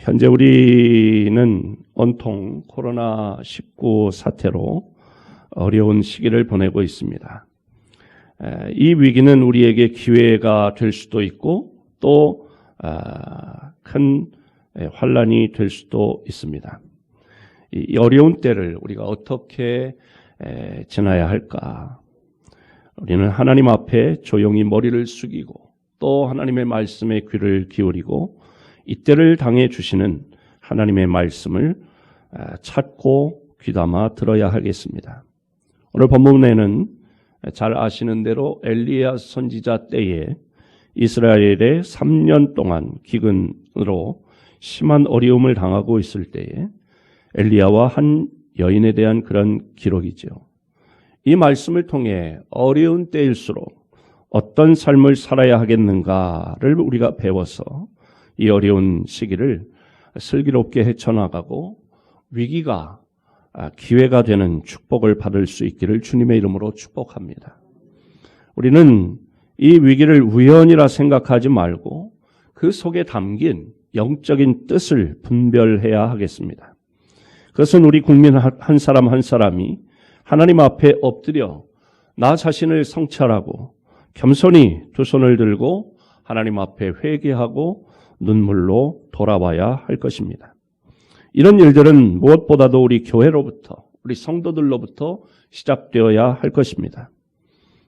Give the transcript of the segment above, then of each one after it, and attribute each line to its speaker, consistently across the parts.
Speaker 1: 현재 우리는 온통 코로나19 사태로 어려운 시기를 보내고 있습니다. 이 위기는 우리에게 기회가 될 수도 있고 또 큰 환란이 될 수도 있습니다. 이 어려운 때를 우리가 어떻게 지나야 할까? 우리는 하나님 앞에 조용히 머리를 숙이고 또 하나님의 말씀에 귀를 기울이고 이때를 당해 주시는 하나님의 말씀을 찾고 귀담아 들어야 하겠습니다. 오늘 본문에는 잘 아시는 대로 엘리야 선지자 때에 이스라엘에 3년 동안 기근으로 심한 어려움을 당하고 있을 때에 엘리야와 한 여인에 대한 그런 기록이죠. 이 말씀을 통해 어려운 때일수록 어떤 삶을 살아야 하겠는가를 우리가 배워서 이 어려운 시기를 슬기롭게 헤쳐나가고 위기가 기회가 되는 축복을 받을 수 있기를 주님의 이름으로 축복합니다. 우리는 이 위기를 우연이라 생각하지 말고 그 속에 담긴 영적인 뜻을 분별해야 하겠습니다. 그것은 우리 국민 한 사람 한 사람이 하나님 앞에 엎드려 나 자신을 성찰하고 겸손히 두 손을 들고 하나님 앞에 회개하고 눈물로 돌아와야 할 것입니다. 이런 일들은 무엇보다도 우리 교회로부터, 우리 성도들로부터 시작되어야 할 것입니다.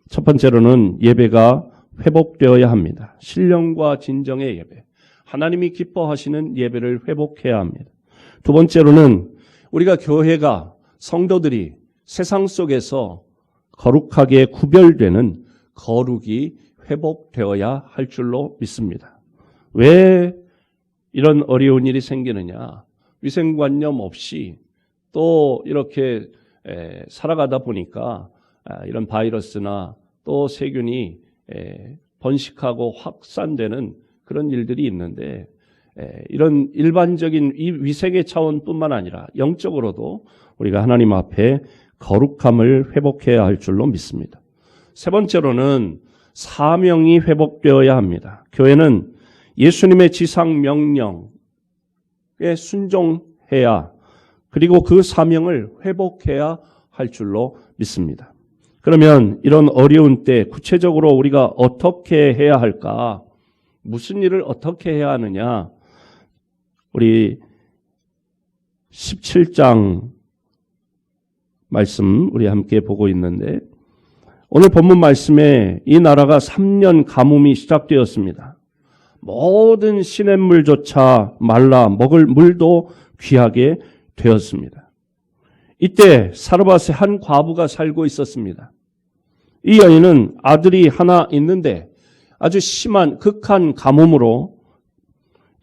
Speaker 1: 첫 번째로는 예배가 회복되어야 합니다. 신령과 진정의 예배, 하나님이 기뻐하시는 예배를 회복해야 합니다. 두 번째로는 우리가 교회가 성도들이 세상 속에서 거룩하게 구별되는 거룩이 회복되어야 할 줄로 믿습니다. 왜 이런 어려운 일이 생기느냐? 위생관념 없이 또 이렇게 살아가다 보니까 이런 바이러스나 또 세균이 번식하고 확산되는 그런 일들이 있는데 이런 일반적인 이 위생의 차원뿐만 아니라 영적으로도 우리가 하나님 앞에 거룩함을 회복해야 할 줄로 믿습니다. 세 번째로는 사명이 회복되어야 합니다. 교회는 예수님의 지상 명령에 순종해야 그리고 그 사명을 회복해야 할 줄로 믿습니다. 그러면 이런 어려운 때 구체적으로 우리가 어떻게 해야 할까? 무슨 일을 어떻게 해야 하느냐? 우리 17장 말씀 우리 함께 보고 있는데 오늘 본문 말씀에 이 나라가 3년 가뭄이 시작되었습니다. 모든 시냇물조차 말라 먹을 물도 귀하게 되었습니다. 이때 사르밧에 한 과부가 살고 있었습니다. 이 여인은 아들이 하나 있는데 아주 심한 극한 가뭄으로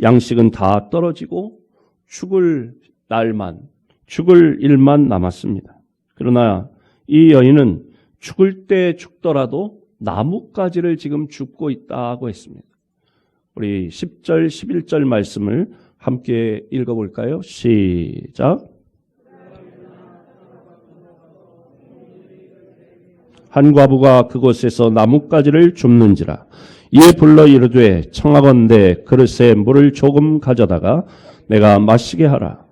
Speaker 1: 양식은 다 떨어지고 죽을 일만 남았습니다. 그러나 이 여인은 죽을 때 죽더라도 나뭇가지를 지금 줍고 있다고 했습니다. 우리 10절, 11절 말씀을 함께 읽어볼까요? 시작. 한 과부가 그곳에서 나뭇가지를 줍는지라 이에 불러 이르되 청하건대 그릇에 물을 조금 가져다가 내가 마시게 하라.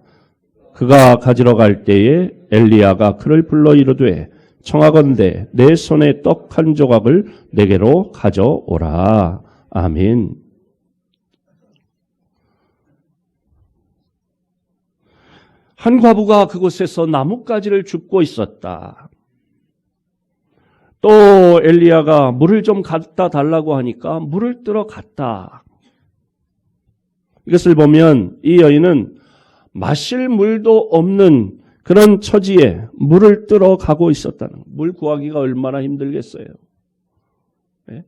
Speaker 1: 그가 가지러 갈 때에 엘리야가 그를 불러 이르되 청하건대 내 손에 떡 한 조각을 내게로 가져오라. 아멘. 한 과부가 그곳에서 나뭇가지를 줍고 있었다. 또 엘리야가 물을 좀 갖다 달라고 하니까 물을 뜨러 갔다. 이것을 보면 이 여인은 마실 물도 없는 그런 처지에 물을 뜨러 가고 있었다는, 물 구하기가 얼마나 힘들겠어요.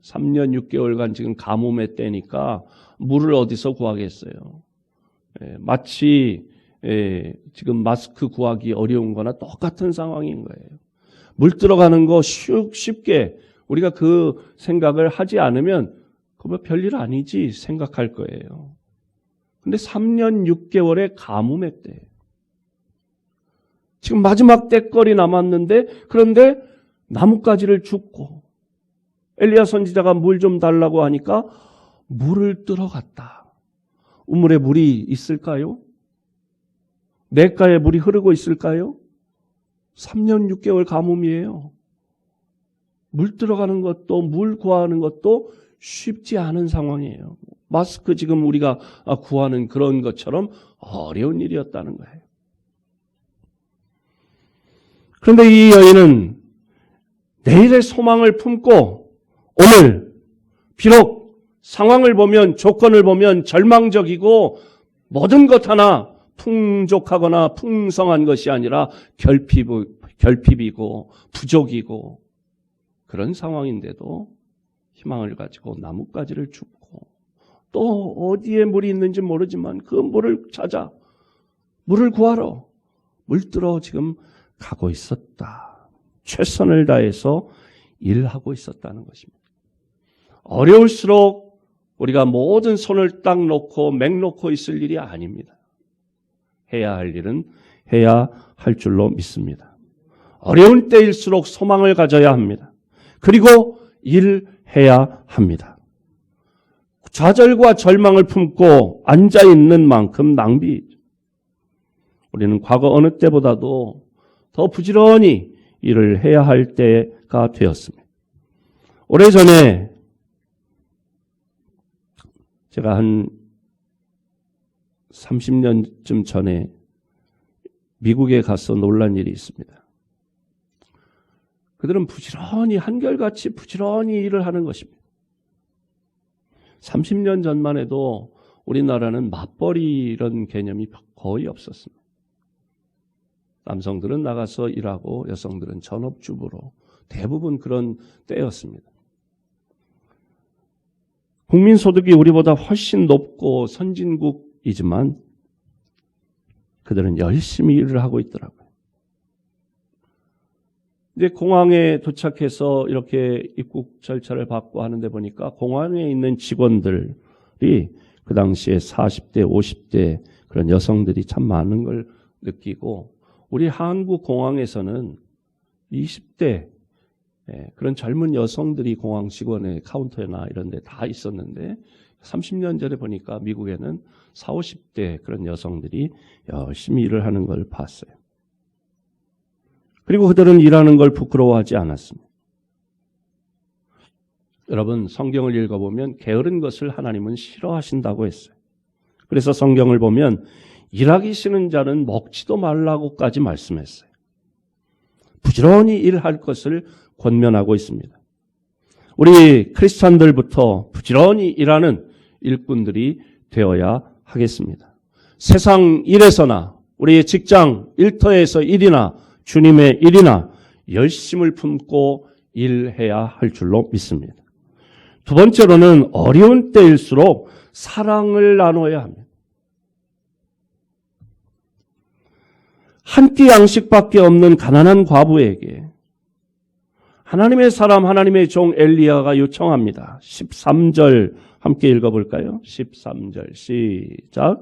Speaker 1: 3년 6개월간 지금 가뭄의 때니까 물을 어디서 구하겠어요. 마치 지금 마스크 구하기 어려운 거나 똑같은 상황인 거예요. 물 들어가는 거 쉽게 우리가 그 생각을 하지 않으면 그거 별일 아니지 생각할 거예요. 근데 3년 6개월의 가뭄의 때, 지금 마지막 때거리 남았는데 그런데 나뭇가지를 줍고 엘리야 선지자가 물 좀 달라고 하니까 물을 뜨러 갔다. 우물에 물이 있을까요? 냇가에 물이 흐르고 있을까요? 3년 6개월 가뭄이에요. 물 들어가는 것도 물 구하는 것도 쉽지 않은 상황이에요. 마스크 지금 우리가 구하는 그런 것처럼 어려운 일이었다는 거예요. 그런데 이 여인은 내일의 소망을 품고 오늘 비록 상황을 보면 조건을 보면 절망적이고 모든 것 하나 풍족하거나 풍성한 것이 아니라 결핍이고 부족이고 그런 상황인데도 희망을 가지고 나뭇가지를 줍고 또 어디에 물이 있는지 모르지만 그 물을 찾아 물을 구하러 물들어 지금 가고 있었다. 최선을 다해서 일하고 있었다는 것입니다. 어려울수록 우리가 모든 손을 딱 놓고 맹 놓고 있을 일이 아닙니다. 해야 할 일은 해야 할 줄로 믿습니다. 어려운 때일수록 소망을 가져야 합니다. 그리고 일해야 합니다. 좌절과 절망을 품고 앉아있는 만큼 낭비이죠. 우리는 과거 어느 때보다도 더 부지런히 일을 해야 할 때가 되었습니다. 오래전에 제가 한 30년쯤 전에 미국에 가서 놀란 일이 있습니다. 그들은 부지런히 한결같이 부지런히 일을 하는 것입니다. 30년 전만 해도 우리나라는 맞벌이 이런 개념이 거의 없었습니다. 남성들은 나가서 일하고 여성들은 전업주부로 대부분 그런 때였습니다. 국민소득이 우리보다 훨씬 높고 선진국이지만 그들은 열심히 일을 하고 있더라고요. 이제 공항에 도착해서 이렇게 입국 절차를 받고 하는데 보니까 공항에 있는 직원들이 그 당시에 40대, 50대 그런 여성들이 참 많은 걸 느끼고 우리 한국 공항에서는 20대 그런 젊은 여성들이 공항 직원의 카운터나 이런 데 다 있었는데 30년 전에 보니까 미국에는 40, 50대 그런 여성들이 열심히 일을 하는 걸 봤어요. 그리고 그들은 일하는 걸 부끄러워하지 않았습니다. 여러분 성경을 읽어보면 게으른 것을 하나님은 싫어하신다고 했어요. 그래서 성경을 보면 일하기 싫은 자는 먹지도 말라고까지 말씀했어요. 부지런히 일할 것을 권면하고 있습니다. 우리 크리스찬들부터 부지런히 일하는 일꾼들이 되어야 하겠습니다. 세상 일에서나 우리의 직장 일터에서 일이나 주님의 일이나 열심을 품고 일해야 할 줄로 믿습니다. 두 번째로는 어려운 때일수록 사랑을 나눠야 합니다. 한 끼 양식밖에 없는 가난한 과부에게 하나님의 사람, 하나님의 종 엘리야가 요청합니다. 13절 함께 읽어볼까요? 13절 시작.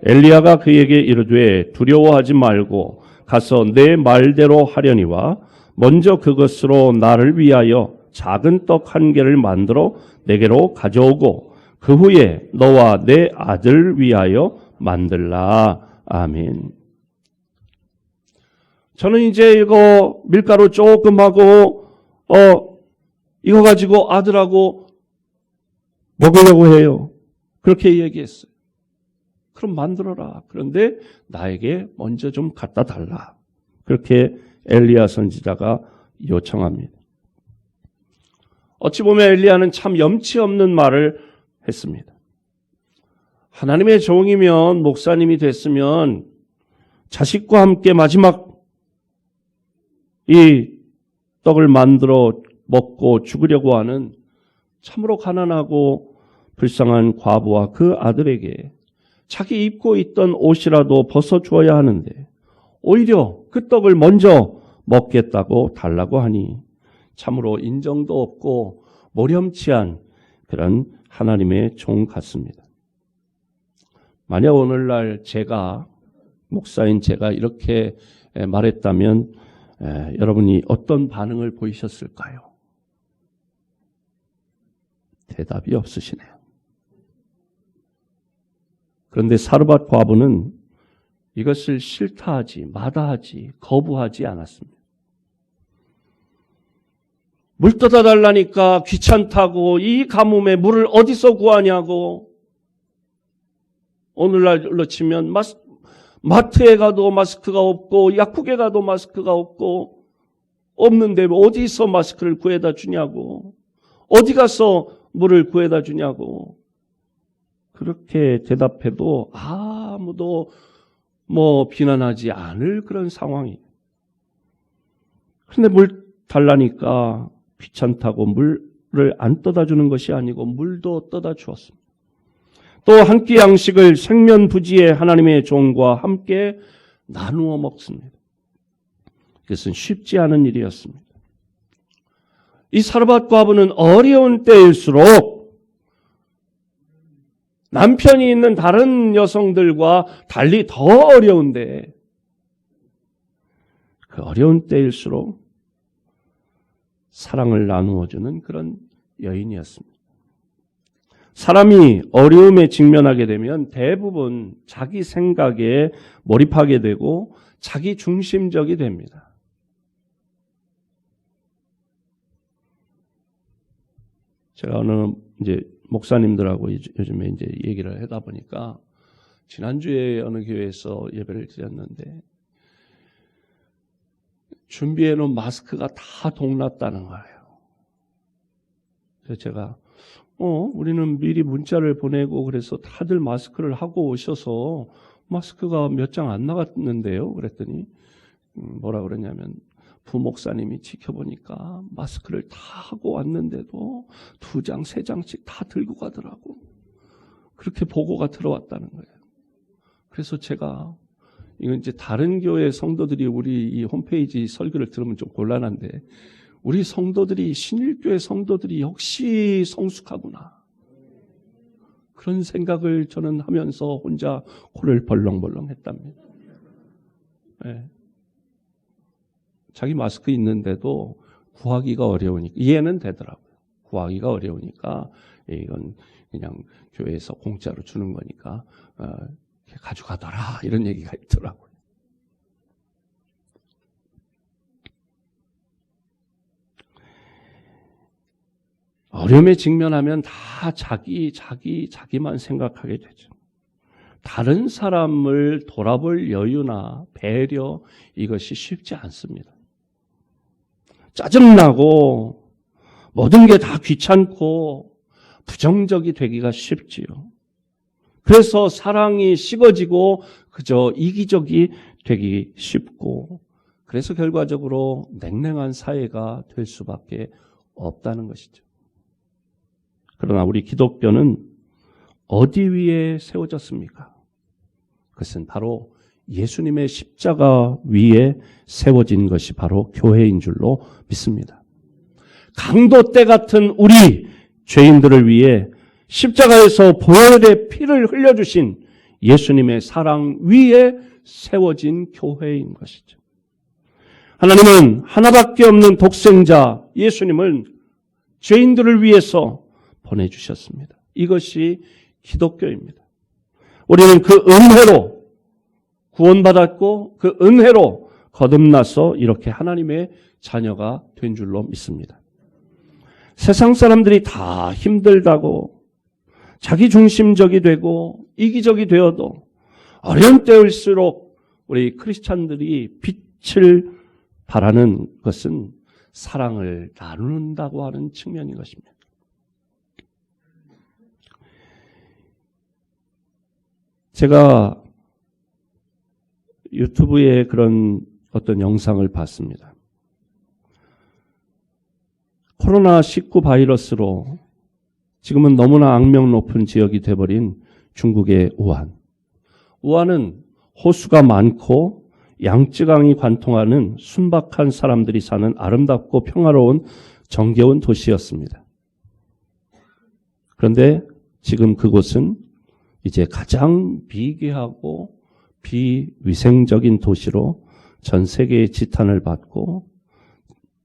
Speaker 1: 엘리야가 그에게 이르되 두려워하지 말고 가서 내 말대로 하려니와 먼저 그것으로 나를 위하여 작은 떡 한 개를 만들어 내게로 가져오고 그 후에 너와 내 아들을 위하여 만들라. 아멘. 저는 이제 이거 밀가루 조금 하고 이거 가지고 아들하고 먹으려고 해요. 그렇게 얘기했어요. 그럼 만들어라. 그런데 나에게 먼저 좀 갖다 달라. 그렇게 엘리야 선지자가 요청합니다. 어찌 보면 엘리야는 참 염치 없는 말을 했습니다. 하나님의 종이면 목사님이 됐으면 자식과 함께 마지막 이 떡을 만들어 먹고 죽으려고 하는 참으로 가난하고 불쌍한 과부와 그 아들에게 자기 입고 있던 옷이라도 벗어주어야 하는데 오히려 그 떡을 먼저 먹겠다고 달라고 하니 참으로 인정도 없고 모렴치한 그런 하나님의 종 같습니다. 만약 오늘날 제가 목사인 제가 이렇게 말했다면 여러분이 어떤 반응을 보이셨을까요? 대답이 없으시네요. 그런데 사르밧 과부는 이것을 싫다하지, 마다하지, 거부하지 않았습니다. 물 떠다 달라니까 귀찮다고, 이 가뭄에 물을 어디서 구하냐고. 오늘날로 치면 마트에 가도 마스크가 없고 약국에 가도 마스크가 없고, 없는데 어디서 마스크를 구해다 주냐고, 어디 가서 물을 구해다 주냐고. 그렇게 대답해도 아무도 비난하지 않을 그런 상황이에요. 그런데 물 달라니까 귀찮다고 물을 안 떠다 주는 것이 아니고 물도 떠다 주었습니다. 또 한 끼 양식을 생면부지의 하나님의 종과 함께 나누어 먹습니다. 그것은 쉽지 않은 일이었습니다. 이 사르밧 과부는 어려운 때일수록 남편이 있는 다른 여성들과 달리 더 어려운데, 그 어려운 때일수록 사랑을 나누어주는 그런 여인이었습니다. 사람이 어려움에 직면하게 되면 대부분 자기 생각에 몰입하게 되고 자기 중심적이 됩니다. 제가 어느 목사님들하고 요즘에 얘기를 하다 보니까, 지난주에 어느 교회에서 예배를 드렸는데 준비해 놓은 마스크가 다 동났다는 거예요. 그래서 제가 우리는 미리 문자를 보내고 그래서 다들 마스크를 하고 오셔서 마스크가 몇 장 안 나갔는데요. 그랬더니 뭐라 그러냐면, 부목사님이 지켜보니까 마스크를 다 하고 왔는데도 2장, 3장씩 다 들고 가더라고. 그렇게 보고가 들어왔다는 거예요. 그래서 제가, 이건 이제 다른 교회 성도들이 우리 이 홈페이지 설교를 들으면 좀 곤란한데, 우리 성도들이, 신일교회 성도들이 역시 성숙하구나, 그런 생각을 저는 하면서 혼자 코를 벌렁벌렁 했답니다. 네. 자기 마스크 있는데도 구하기가 어려우니까, 이해는 되더라고요. 구하기가 어려우니까 이건 그냥 교회에서 공짜로 주는 거니까 가져가더라, 이런 얘기가 있더라고요. 어려움에 직면하면 다 자기만 생각하게 되죠. 다른 사람을 돌아볼 여유나 배려, 이것이 쉽지 않습니다. 짜증나고 모든 게 다 귀찮고 부정적이 되기가 쉽지요. 그래서 사랑이 식어지고 그저 이기적이 되기 쉽고, 그래서 결과적으로 냉랭한 사회가 될 수밖에 없다는 것이죠. 그러나 우리 기독교는 어디 위에 세워졌습니까? 그것은 바로 예수님의 십자가 위에 세워진 것이 바로 교회인 줄로 믿습니다. 강도떼 같은 우리 죄인들을 위해 십자가에서 보혈의 피를 흘려주신 예수님의 사랑 위에 세워진 교회인 것이죠. 하나님은 하나밖에 없는 독생자 예수님을 죄인들을 위해서 보내주셨습니다. 이것이 기독교입니다. 우리는 그 은혜로 구원받았고 그 은혜로 거듭나서 이렇게 하나님의 자녀가 된 줄로 믿습니다. 세상 사람들이 다 힘들다고 자기 중심적이 되고 이기적이 되어도 어려운 때일수록 우리 크리스찬들이 빛을 발하는 것은 사랑을 나눈다고 하는 측면인 것입니다. 제가 유튜브에 그런 어떤 영상을 봤습니다. 코로나19 바이러스로 지금은 너무나 악명 높은 지역이 돼버린 중국의 우한. 우한은 호수가 많고 양쯔강이 관통하는 순박한 사람들이 사는 아름답고 평화로운 정겨운 도시였습니다. 그런데 지금 그곳은 이제 가장 비계하고 비위생적인 도시로 전 세계의 지탄을 받고,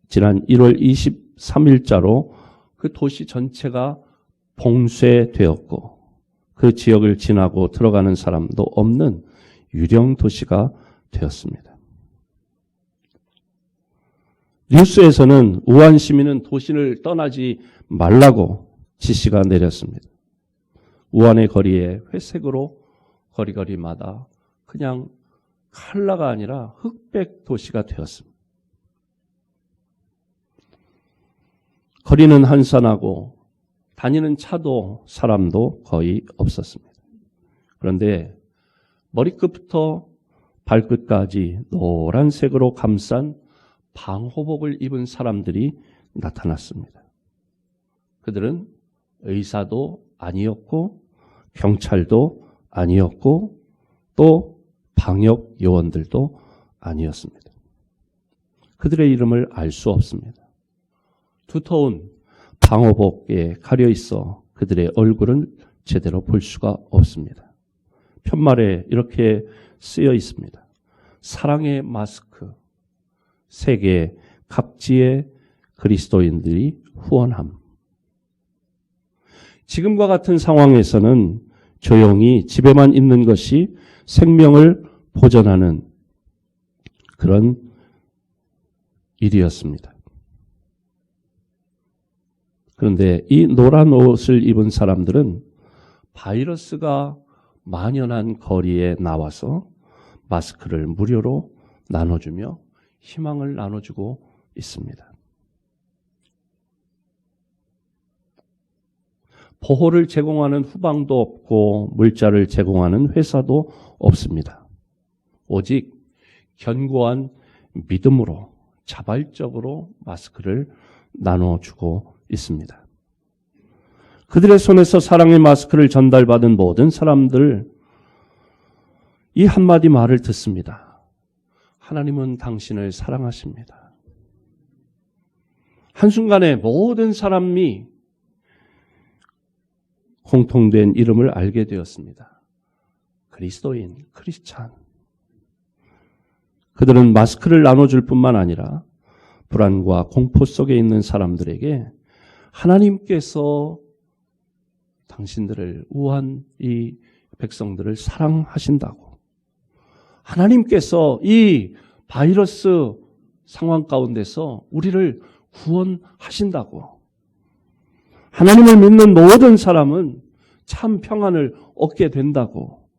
Speaker 1: 지난 1월 23일자로 그 도시 전체가 봉쇄되었고, 그 지역을 지나고 들어가는 사람도 없는 유령 도시가 되었습니다. 뉴스에서는 우한 시민은 도시를 떠나지 말라고 지시가 내렸습니다. 우한의 거리에 회색으로 거리마다 그냥 칼라가 아니라 흑백 도시가 되었습니다. 거리는 한산하고 다니는 차도 사람도 거의 없었습니다. 그런데 머리끝부터 발끝까지 노란색으로 감싼 방호복을 입은 사람들이 나타났습니다. 그들은 의사도 아니었고 경찰도 아니었고 또 방역 요원들도 아니었습니다. 그들의 이름을 알 수 없습니다. 두터운 방호복에 가려 있어 그들의 얼굴은 제대로 볼 수가 없습니다. 편말에 이렇게 쓰여 있습니다. 사랑의 마스크, 세계 각지의 그리스도인들이 후원함. 지금과 같은 상황에서는 조용히 집에만 있는 것이 생명을 보존하는 그런 일이었습니다. 그런데 이 노란 옷을 입은 사람들은 바이러스가 만연한 거리에 나와서 마스크를 무료로 나눠주며 희망을 나눠주고 있습니다. 보호를 제공하는 후방도 없고 물자를 제공하는 회사도 없습니다. 오직 견고한 믿음으로 자발적으로 마스크를 나눠주고 있습니다. 그들의 손에서 사랑의 마스크를 전달받은 모든 사람들 이 한마디 말을 듣습니다. 하나님은 당신을 사랑하십니다. 한순간에 모든 사람이 공통된 이름을 알게 되었습니다. 그리스도인, 크리스찬. 그들은 마스크를 나눠줄 뿐만 아니라 불안과 공포 속에 있는 사람들에게 하나님께서 당신들을 우한 이 백성들을 사랑하신다고, 하나님께서 이 바이러스 상황 가운데서 우리를 구원하신다고, 하나님을 믿는 모든 사람은 참 평안을 얻게 된다고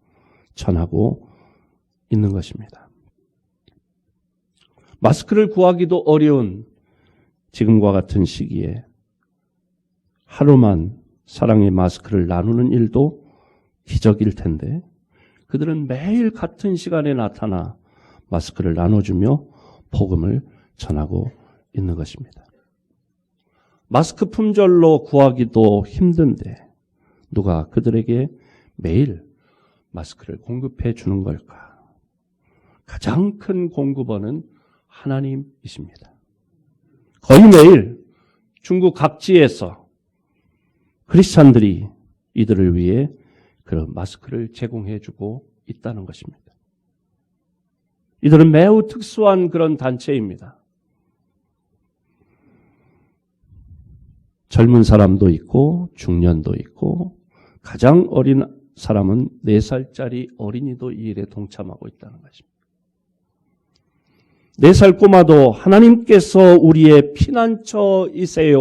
Speaker 1: 전하고 있는 것입니다. 마스크를 구하기도 어려운 지금과 같은 시기에 하루만 사랑의 마스크를 나누는 일도 기적일 텐데 그들은 매일 같은 시간에 나타나 마스크를 나눠주며 복음을 전하고 있는 것입니다. 마스크 품절로 구하기도 힘든데 누가 그들에게 매일 마스크를 공급해 주는 걸까? 가장 큰 공급원은 하나님이십니다. 거의 매일 중국 각지에서 크리스찬들이 이들을 위해 그런 마스크를 제공해 주고 있다는 것입니다. 이들은 매우 특수한 그런 단체입니다. 젊은 사람도 있고 중년도 있고 가장 어린 사람은 4살짜리 어린이도 이 일에 동참하고 있다는 것입니다. 4살 꼬마도 하나님께서 우리의 피난처이세요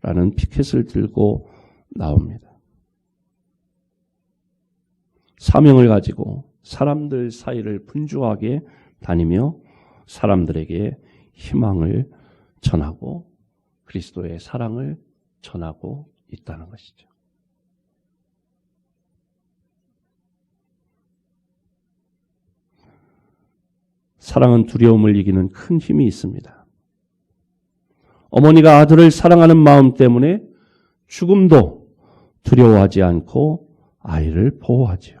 Speaker 1: 라는 피켓을 들고 나옵니다. 사명을 가지고 사람들 사이를 분주하게 다니며 사람들에게 희망을 전하고 그리스도의 사랑을 전하고 있다는 것이죠. 사랑은 두려움을 이기는 큰 힘이 있습니다. 어머니가 아들을 사랑하는 마음 때문에 죽음도 두려워하지 않고 아이를 보호하지요.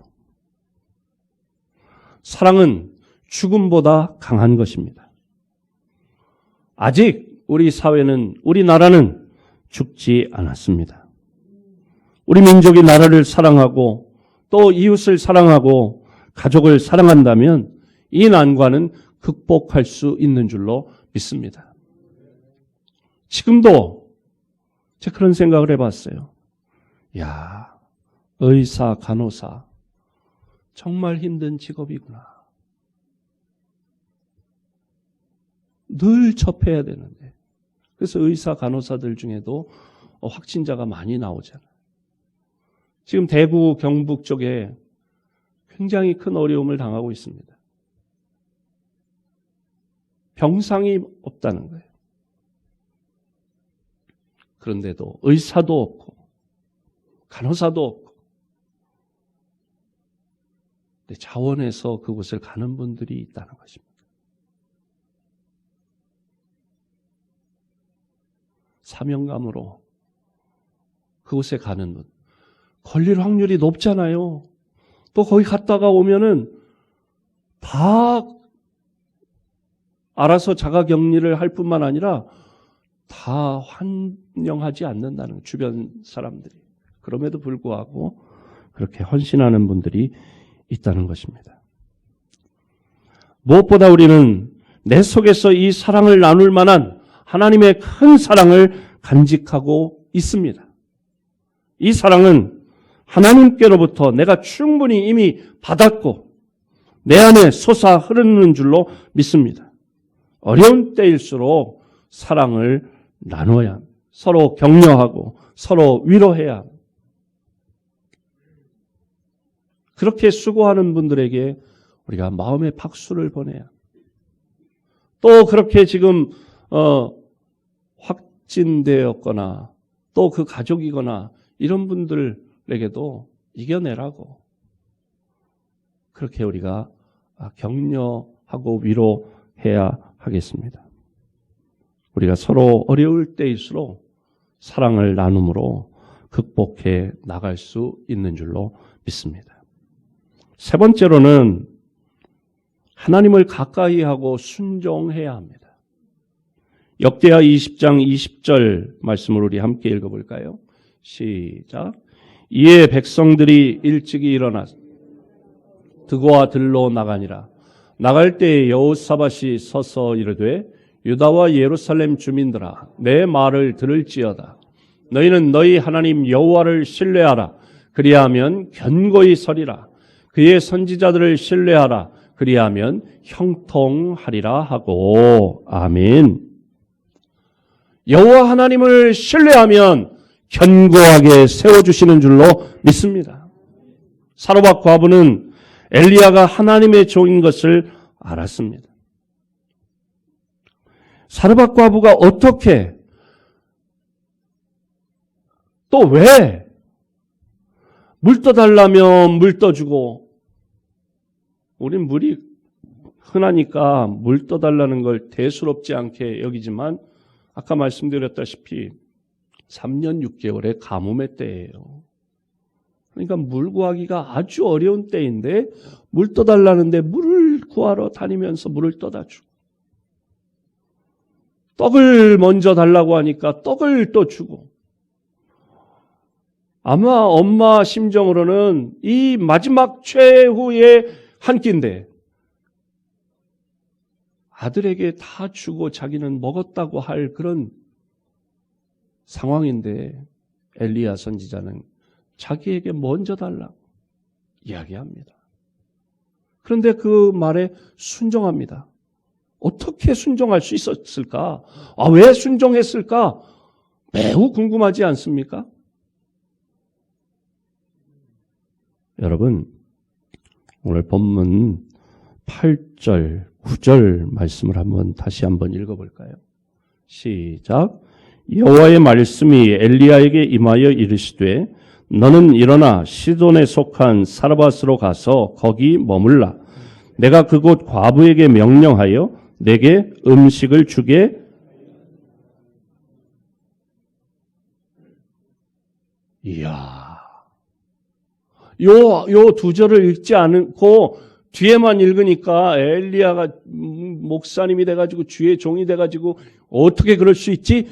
Speaker 1: 사랑은 죽음보다 강한 것입니다. 아직 우리 사회는, 우리나라는 죽지 않았습니다. 우리 민족이 나라를 사랑하고 또 이웃을 사랑하고 가족을 사랑한다면 이 난관은 극복할 수 있는 줄로 믿습니다. 지금도 제가 그런 생각을 해봤어요. 야, 의사, 간호사 정말 힘든 직업이구나. 늘 접해야 되는데. 그래서 의사, 간호사들 중에도 확진자가 많이 나오잖아요. 지금 대구, 경북 쪽에 굉장히 큰 어려움을 당하고 있습니다. 병상이 없다는 거예요. 그런데도 의사도 없고 간호사도 없고 자원해서 그곳을 가는 분들이 있다는 것입니다. 사명감으로 그곳에 가는 분. 걸릴 확률이 높잖아요. 또 거기 갔다가 오면은 다 알아서 자가격리를 할 뿐만 아니라 다 환영하지 않는다는 주변 사람들이. 그럼에도 불구하고 그렇게 헌신하는 분들이 있다는 것입니다. 무엇보다 우리는 내 속에서 이 사랑을 나눌 만한 하나님의 큰 사랑을 간직하고 있습니다. 이 사랑은 하나님께로부터 내가 충분히 이미 받았고 내 안에 솟아 흐르는 줄로 믿습니다. 어려운 때일수록 사랑을 나눠야 합니다. 서로 격려하고 서로 위로해야 합니다. 그렇게 수고하는 분들에게 우리가 마음의 박수를 보내야 합니다. 또 그렇게 지금 확진되었거나 또 그 가족이거나 이런 분들에게도 이겨내라고 그렇게 우리가 격려하고 위로해야 하겠습니다. 우리가 서로 어려울 때일수록 사랑을 나눔으로 극복해 나갈 수 있는 줄로 믿습니다. 세 번째로는 하나님을 가까이 하고 순종해야 합니다. 역대하 20장 20절 말씀을 우리 함께 읽어볼까요? 시작. 이에 백성들이 일찍이 일어나 드고와 들로 나가니라. 나갈 때에 여호사밧이 서서 이르되 유다와 예루살렘 주민들아 내 말을 들을지어다. 너희는 너희 하나님 여호와를 신뢰하라. 그리하면 견고히 서리라. 그의 선지자들을 신뢰하라. 그리하면 형통하리라 하고. 아멘. 여호와 하나님을 신뢰하면 견고하게 세워주시는 줄로 믿습니다. 사로밧 과부는 엘리야가 하나님의 종인 것을 알았습니다. 사로밧 과부가 어떻게 또 왜 물 떠달라면 물 떠주고 우린 물이 흔하니까 물 떠달라는 걸 대수롭지 않게 여기지만 아까 말씀드렸다시피 3년 6개월의 가뭄의 때예요. 그러니까 물 구하기가 아주 어려운 때인데 물 떠달라는데 물을 구하러 다니면서 물을 떠다 주고 떡을 먼저 달라고 하니까 떡을 또 주고 아마 엄마 심정으로는 이 마지막 최후의 한 끼인데 아들에게 다 주고 자기는 먹었다고 할 그런 상황인데 엘리야 선지자는 자기에게 먼저 달라고 이야기합니다. 그런데 그 말에 순종합니다. 어떻게 순종할 수 있었을까? 왜 순종했을까? 매우 궁금하지 않습니까? 여러분, 오늘 본문 8절, 9절 말씀을 다시 한번 읽어볼까요? 시작. 여호와의 말씀이 엘리야에게 임하여 이르시되 너는 일어나 시돈에 속한 사르밧으로 가서 거기 머물라. 내가 그곳 과부에게 명령하여 내게 음식을 주게. 이야, 요 두 절을 읽지 않고 뒤에만 읽으니까 엘리야가 목사님이 돼가지고 주의 종이 돼가지고 어떻게 그럴 수 있지?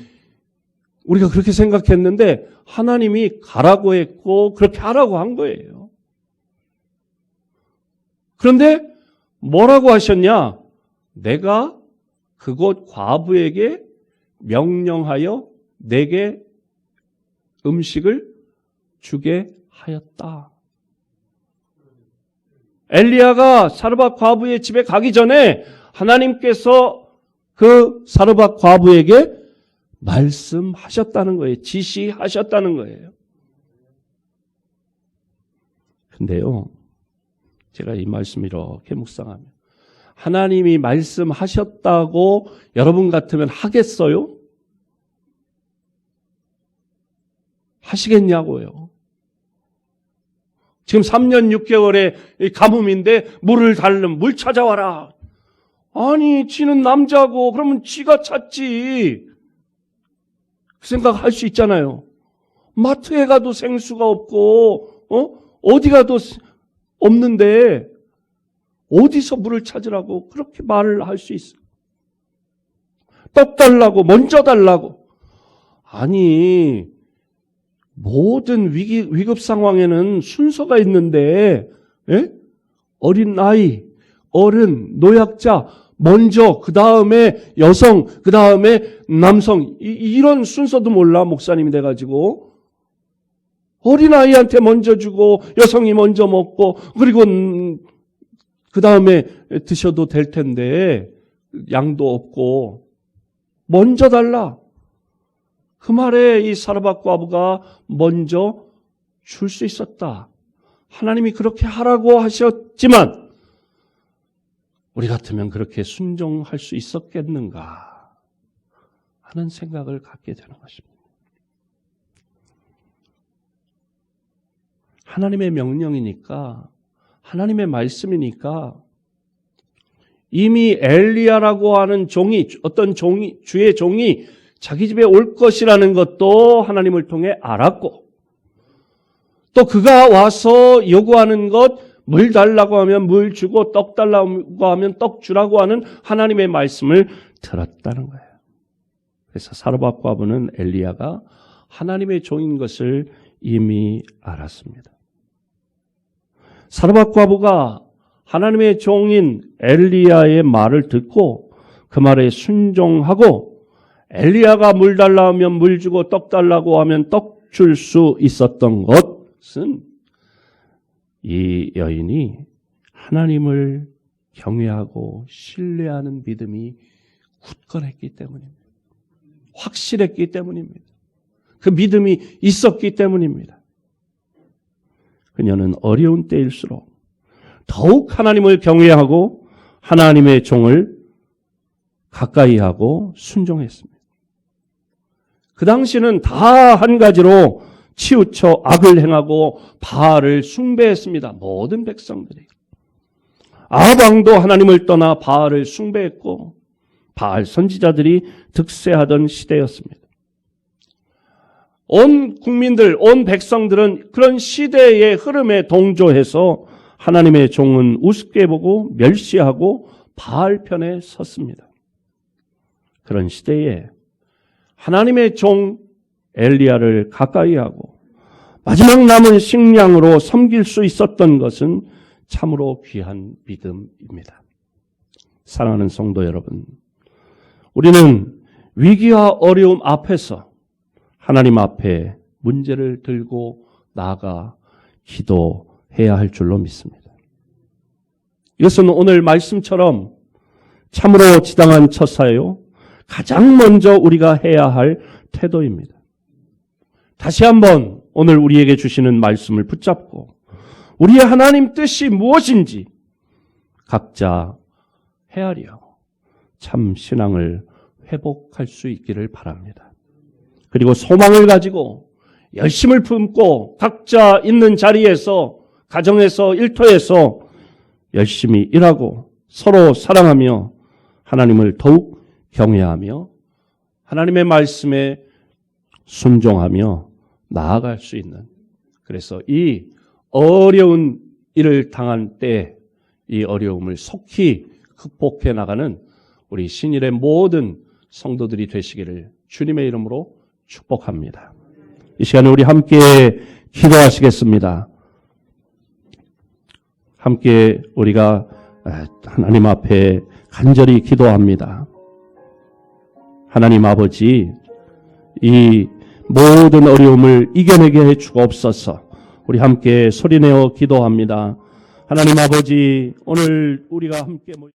Speaker 1: 우리가 그렇게 생각했는데 하나님이 가라고 했고 그렇게 하라고 한 거예요. 그런데 뭐라고 하셨냐? 내가 그곳 과부에게 명령하여 내게 음식을 주게 하였다. 엘리야가 사르밧 과부의 집에 가기 전에 하나님께서 그 사르밧 과부에게 말씀하셨다는 거예요. 지시하셨다는 거예요. 근데요, 제가 이 말씀을 이렇게 묵상하면 하나님이 말씀하셨다고 여러분 같으면 하겠어요? 하시겠냐고요. 지금 3년 6개월의 가뭄인데 물을 달름, 물 찾아와라. 아니, 지는 남자고 그러면 지가 찾지. 그 생각할 수 있잖아요. 마트에 가도 생수가 없고 어디 가도 없는데 어디서 물을 찾으라고 그렇게 말을 할 수 있어. 떡 달라고, 먼저 달라고. 아니, 모든 위급 상황에는 순서가 있는데, 예? 어린 아이, 어른, 노약자, 먼저, 그 다음에 여성, 그 다음에 남성, 이런 순서도 몰라, 목사님이 돼가지고. 어린아이한테 먼저 주고, 여성이 먼저 먹고, 그리고 그 다음에 드셔도 될 텐데, 양도 없고, 먼저 달라. 그 말에 이 사르밧 과부가 먼저 줄 수 있었다. 하나님이 그렇게 하라고 하셨지만 우리 같으면 그렇게 순종할 수 있었겠는가 하는 생각을 갖게 되는 것입니다. 하나님의 명령이니까, 하나님의 말씀이니까 이미 엘리야라고 하는 종이, 어떤 종이, 주의 종이 자기 집에 올 것이라는 것도 하나님을 통해 알았고, 또 그가 와서 요구하는 것, 물 달라고 하면 물 주고 떡 달라고 하면 떡 주라고 하는 하나님의 말씀을 들었다는 거예요. 그래서 사르밧 과부는 엘리야가 하나님의 종인 것을 이미 알았습니다. 사르밧 과부가 하나님의 종인 엘리야의 말을 듣고 그 말에 순종하고, 엘리야가 물 달라 하면 물 주고 떡 달라고 하면 떡 줄 수 있었던 것은 이 여인이 하나님을 경외하고 신뢰하는 믿음이 굳건했기 때문입니다. 확실했기 때문입니다. 그 믿음이 있었기 때문입니다. 그녀는 어려운 때일수록 더욱 하나님을 경외하고 하나님의 종을 가까이 하고 순종했습니다. 그 당시는 다 한 가지로 치우쳐 악을 행하고 바알을 숭배했습니다. 모든 백성들이. 아합 왕도 하나님을 떠나 바알을 숭배했고 바알 선지자들이 득세하던 시대였습니다. 온 국민들, 온 백성들은 그런 시대의 흐름에 동조해서 하나님의 종은 우습게 보고 멸시하고 바알 편에 섰습니다. 그런 시대에 하나님의 종 엘리야를 가까이 하고 마지막 남은 식량으로 섬길 수 있었던 것은 참으로 귀한 믿음입니다. 사랑하는 성도 여러분, 우리는 위기와 어려움 앞에서 하나님 앞에 문제를 들고 나아가 기도해야 할 줄로 믿습니다. 이것은 오늘 말씀처럼 참으로 지당한 처사요, 가장 먼저 우리가 해야 할 태도입니다. 다시 한번 오늘 우리에게 주시는 말씀을 붙잡고 우리의 하나님 뜻이 무엇인지 각자 헤아려 참 신앙을 회복할 수 있기를 바랍니다. 그리고 소망을 가지고 열심을 품고 각자 있는 자리에서, 가정에서, 일터에서 열심히 일하고 서로 사랑하며 하나님을 더욱 경외하며 하나님의 말씀에 순종하며 나아갈 수 있는, 그래서 이 어려운 일을 당한 때 이 어려움을 속히 극복해 나가는 우리 신일의 모든 성도들이 되시기를 주님의 이름으로 축복합니다. 이 시간에 우리 함께 기도하시겠습니다. 함께 우리가 하나님 앞에 간절히 기도합니다. 하나님 아버지, 이 모든 어려움을 이겨내게 해 주옵소서. 우리 함께 소리내어 기도합니다. 하나님 아버지, 오늘 우리가 함께